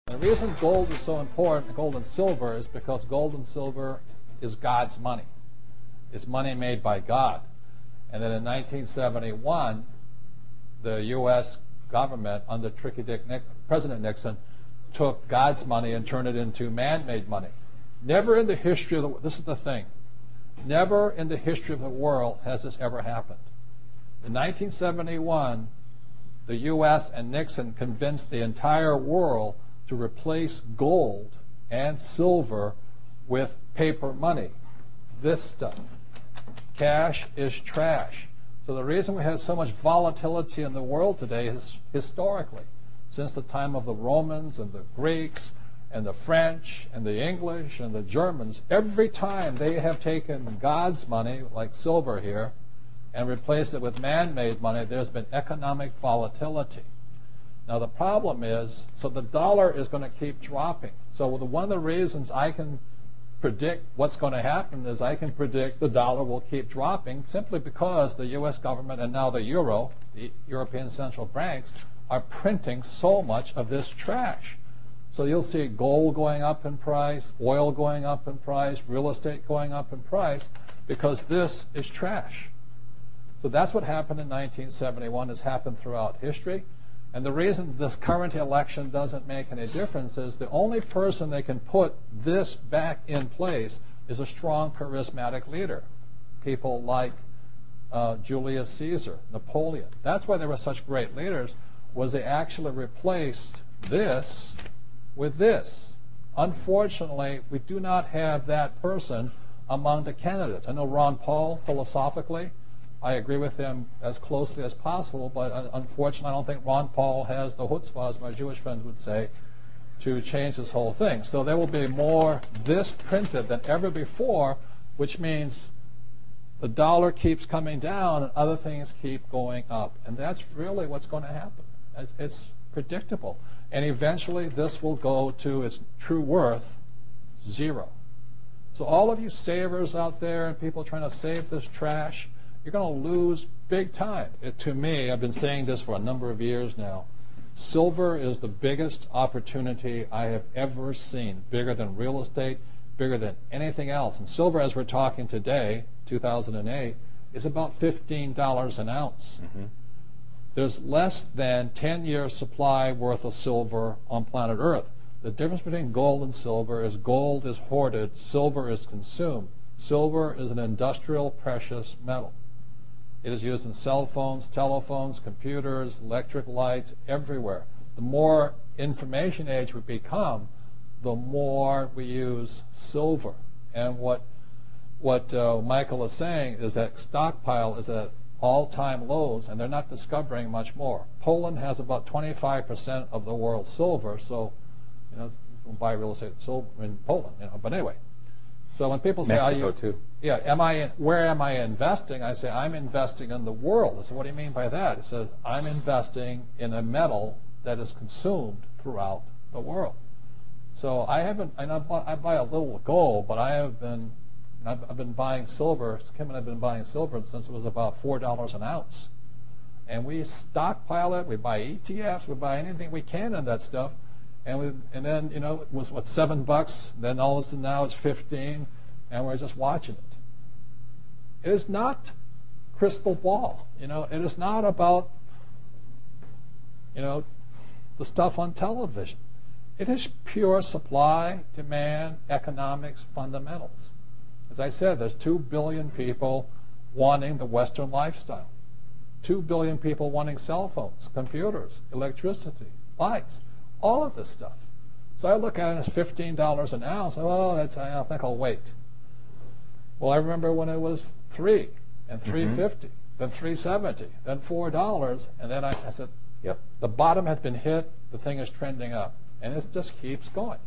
And the reason gold is so important, gold and silver, is because gold and silver is God's money. It's money made by God. And then in 1971, the U.S. government, under President Nixon, took God's money and turned it into man-made money. Never in the history of the world, this is the thing, never in the history of the world has this ever happened. In 1971, the U.S. and Nixon convinced the entire world to replace gold and silver with paper money. This stuff. Cash is trash. So the reason we have so much volatility in the world today is historically, since the time of the Romans and the Greeks and the French and the English and the Germans, every time they have taken God's money, like silver here, and replaced it with man-made money, there's been economic volatility. Now the problem is, so the dollar is going to keep dropping. So one of the reasons I can predict what's going to happen is I can predict the dollar will keep dropping simply because the U.S. government and now the euro, the European central banks, are printing so much of this trash. So you'll see gold going up in price, oil going up in price, real estate going up in price, because this is trash. So that's what happened in 1971, has happened throughout history. And the reason this current election doesn't make any difference is the only person that can put this back in place is a strong, charismatic leader. People like Julius Caesar, Napoleon. That's why they were such great leaders, was they actually replaced this with this. Unfortunately, we do not have that person among the candidates. I know Ron Paul, philosophically, I agree with him as closely as possible, but unfortunately I don't think Ron Paul has the chutzpah, as my Jewish friends would say, to change this whole thing. So there will be more this printed than ever before, which means the dollar keeps coming down and other things keep going up. And that's really what's going to happen. It's predictable. And eventually this will go to its true worth, zero. So all of you savers out there and people trying to save this trash, you're going to lose big time. To me, I've been saying this for a number of years now, silver is the biggest opportunity I have ever seen, bigger than real estate, bigger than anything else. And silver, as we're talking today, 2008, is about $15 an ounce. Mm-hmm. There's less than 10-year supply worth of silver on planet Earth. The difference between gold and silver is gold is hoarded, silver is consumed. Silver is an industrial precious metal. It is used in cell phones, telephones, computers, electric lights, everywhere. The more information age we become, the more we use silver. And what Michael is saying is that stockpile is at all-time lows, and they're not discovering much more. Poland has about 25% of the world's silver, so you know, you can buy real estate in Poland. You know, but anyway. So when people say, Mexico too. Yeah, where am I investing? I say, I'm investing in the world. I say, what do you mean by that? It says, I'm investing in a metal that is consumed throughout the world. So I buy a little gold, but I've been buying silver. Kim and I have been buying silver since it was about $4 an ounce. And we stockpile it, we buy ETFs, we buy anything we can in that stuff. And then, you know, it was, what, $7? Then all of a sudden now it's 15, and we're just watching it. It is not crystal ball. You know, it is not about, you know, the stuff on television. It is pure supply, demand, economics, fundamentals. As I said, there's 2 billion people wanting the Western lifestyle. 2 billion people wanting cell phones, computers, electricity, lights. All of this stuff. So I look at it as $15 an ounce. Oh, I think I'll wait. Well, I remember when it was $3 and $3.50, then $3.70, then $4, and then I said, yep, the bottom had been hit. The thing is trending up, and it just keeps going.